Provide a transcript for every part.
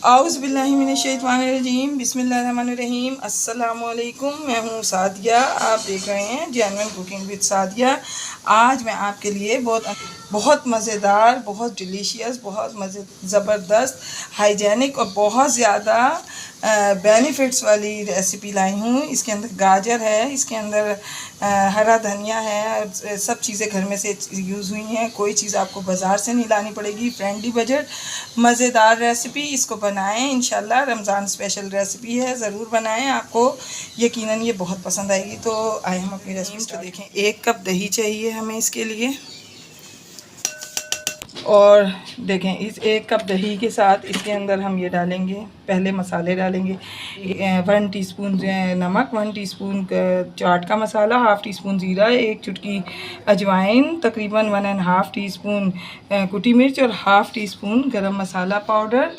औज़ुबिल्लाहिमिनश्शैतानिर्रजीम बिस्मिल्लाहिर्रहमानिर्रहीम अस्सलामुअलैकुम। मैं हूँ सादिया, आप देख रहे हैं जेन्युइन कुकिंग विद सादिया। आज मैं आपके लिए बहुत मज़ेदार, बहुत डिलीशियस, बहुत ज़बरदस्त, हाइजेनिक और बहुत ज़्यादा बेनिफिट्स वाली रेसिपी लाई हूँ। इसके अंदर गाजर है, इसके अंदर हरा धनिया है, सब चीज़ें घर में से यूज़ हुई हैं। कोई चीज़ आपको बाज़ार से नहीं लानी पड़ेगी। फ्रेंडली बजट मज़ेदार रेसिपी, इसको बनाएं इंशाल्लाह। रमज़ान स्पेशल रेसिपी है, ज़रूर बनाएं, आपको यकीनन ये बहुत पसंद आएगी। तो आए हम अपनी रेसिपी तो देखें। 1 कप दही चाहिए हमें इसके लिए, और देखें इस 1 कप दही के साथ इसके अंदर हम ये डालेंगे, पहले मसाले डालेंगे। 1 टीस्पून नमक, 1 टीस्पून चाट का मसाला, हाफ़ टी स्पून ज़ीरा, 1 चुटकी अजवाइन, तकरीबन 1.5 टीस्पून कुटी मिर्च और हाफ़ टी स्पून गरम मसाला पाउडर।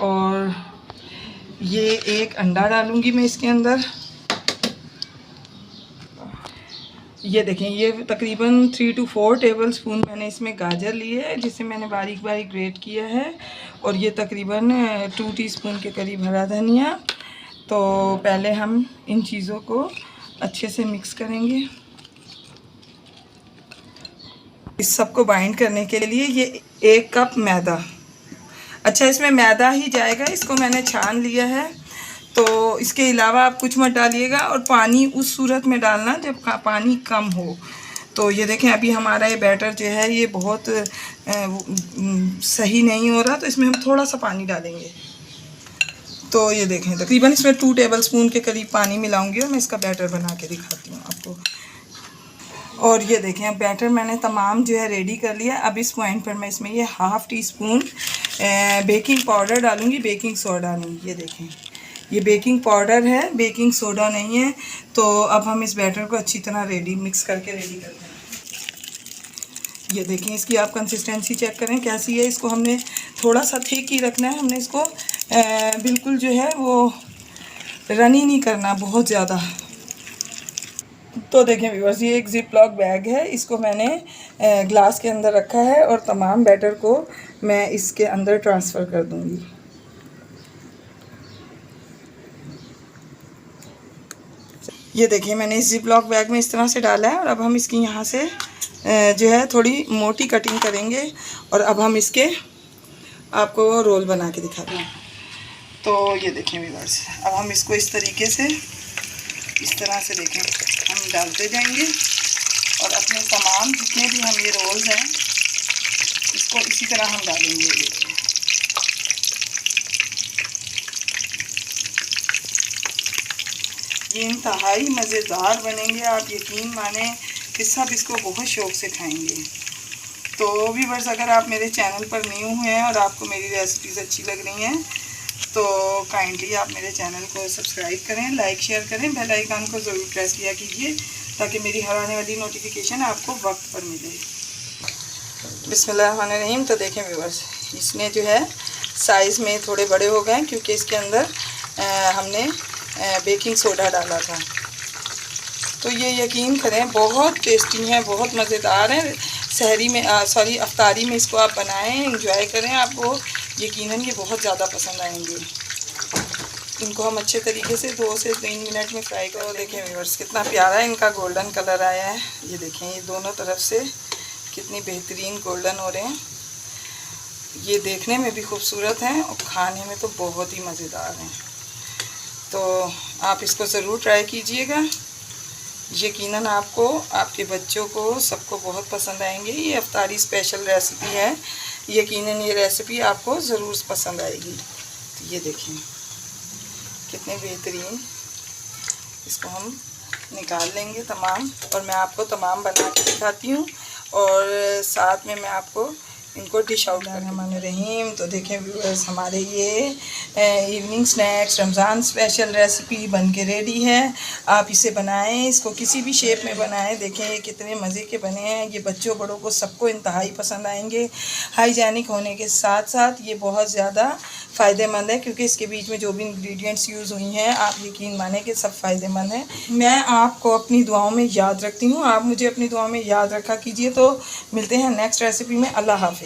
और ये 1 अंडा डालूँगी मैं इसके अंदर। ये देखें, ये तकरीबन 3 to 4 टेबल स्पून मैंने इसमें गाजर लिए है, जिसे मैंने बारीक बारीक ग्रेट किया है। और ये तकरीबन 2 टीस्पून के करीब हरा धनिया। तो पहले हम इन चीज़ों को अच्छे से मिक्स करेंगे। इस सब को बाइंड करने के लिए ये 1 कप मैदा, अच्छा इसमें मैदा ही जाएगा, इसको मैंने छान लिया है। तो इसके अलावा आप कुछ मत डालिएगा, और पानी उस सूरत में डालना जब पानी कम हो। तो ये देखें, अभी हमारा ये बैटर जो है ये बहुत सही नहीं हो रहा, तो इसमें हम थोड़ा सा पानी डालेंगे। तो ये देखें, तकरीबन इसमें 2 टेबल स्पून के करीब पानी मिलाऊंगी और मैं इसका बैटर बना के दिखाती हूँ आपको। और ये देखें, अब बैटर मैंने तमाम जो है रेडी कर लिया। अब इस पॉइंट पर मैं इसमें ये half tea spoon baking powder डालूँगी, बेकिंग सोडा नहीं। ये देखें, ये बेकिंग पाउडर है, बेकिंग सोडा नहीं है। तो अब हम इस बैटर को अच्छी तरह मिक्स करके रेडी करते हैं। ये देखें, इसकी आप कंसिस्टेंसी चेक करें कैसी है। इसको हमने थोड़ा सा थिक ही रखना है, हमने इसको बिल्कुल जो है वो रनी नहीं करना बहुत ज़्यादा। तो देखें व्यूअर्स, ये एक ज़िप लॉक बैग है, इसको मैंने ग्लास के अंदर रखा है और तमाम बैटर को मैं इसके अंदर ट्रांसफ़र कर दूँगी। ये देखिए, मैंने इस ज़िप लॉक बैग में इस तरह से डाला है। और अब हम इसकी यहाँ से जो है थोड़ी मोटी कटिंग करेंगे, और अब हम इसके आपको रोल बना के दिखाते हैं। तो ये देखें व्यूअर्स, अब हम इसको इस तरीके से, इस तरह से देखें हम डालते जाएंगे, और अपने तमाम जितने भी हम ये रोल्स हैं इसको इसी तरह हम डालेंगे। ये इंतहाई मज़ेदार बनेंगे, आप यकीन माने कि सब इसको बहुत शौक़ से खाएंगे। तो व्यूअर्स, अगर आप मेरे चैनल पर न्यू हैं और आपको मेरी रेसिपीज़ अच्छी लग रही हैं तो काइंडली आप मेरे चैनल को सब्सक्राइब करें, लाइक शेयर करें, बेल आइकन को ज़रूर प्रेस किया कीजिए ताकि मेरी हर आने वाली नोटिफिकेशन आपको वक्त पर मिले। बिस्मिल्लाहिर्रहमानिर्रहीम। तो देखें व्यूअर्स, इसमें जो है साइज़ में थोड़े बड़े हो गए क्योंकि इसके अंदर हमने बेकिंग सोडा डाला था। तो ये यकीन करें बहुत टेस्टी हैं, बहुत मज़ेदार हैं। सहरी में अफ्तारी में इसको आप बनाएं, इंजॉय करें, आपको यकीनन ये बहुत ज़्यादा पसंद आएंगे। इनको हम अच्छे तरीके से 2 से 3 मिनट में फ्राई करो। देखें व्यूअर्स, कितना प्यारा इनका गोल्डन कलर आया है। ये देखें, ये दोनों तरफ से कितनी बेहतरीन गोल्डन हो रहे हैं। ये देखने में भी खूबसूरत हैं और खाने में तो बहुत ही मज़ेदार हैं। तो आप इसको ज़रूर ट्राई कीजिएगा, यकीनन आपको, आपके बच्चों को, सबको बहुत पसंद आएंगे। ये अफ्तारी स्पेशल रेसिपी है, यकीनन ये रेसिपी आपको ज़रूर पसंद आएगी। तो ये देखें कितने बेहतरीन, इसको हम निकाल लेंगे तमाम, और मैं आपको तमाम बना के दिखाती हूँ और साथ में मैं आपको इनको डिश आउट करने रहीम। तो देखें व्यूअर्स, हमारे ये evening snacks Ramzan special recipe बन के रेडी है। आप इसे बनाएं, इसको किसी भी शेप में बनाएं। देखें ये कितने मज़े के बने हैं, ये बच्चों बड़ों को सबको इंतहाई पसंद आएंगे। हाइजेनिक होने के साथ साथ ये बहुत ज़्यादा फ़ायदेमंद है, क्योंकि इसके बीच में जो भी इंग्रेडिएंट्स यूज़ हुई हैं आप यकीन माने कि सब फ़ायदेमंद हैं। मैं आपको अपनी दुआओं में याद रखती हूँ, आप मुझे अपनी दुआओं में याद रखा कीजिए। तो मिलते हैं नेक्स्ट रेसिपी में। अल्लाह हाफ़िज़।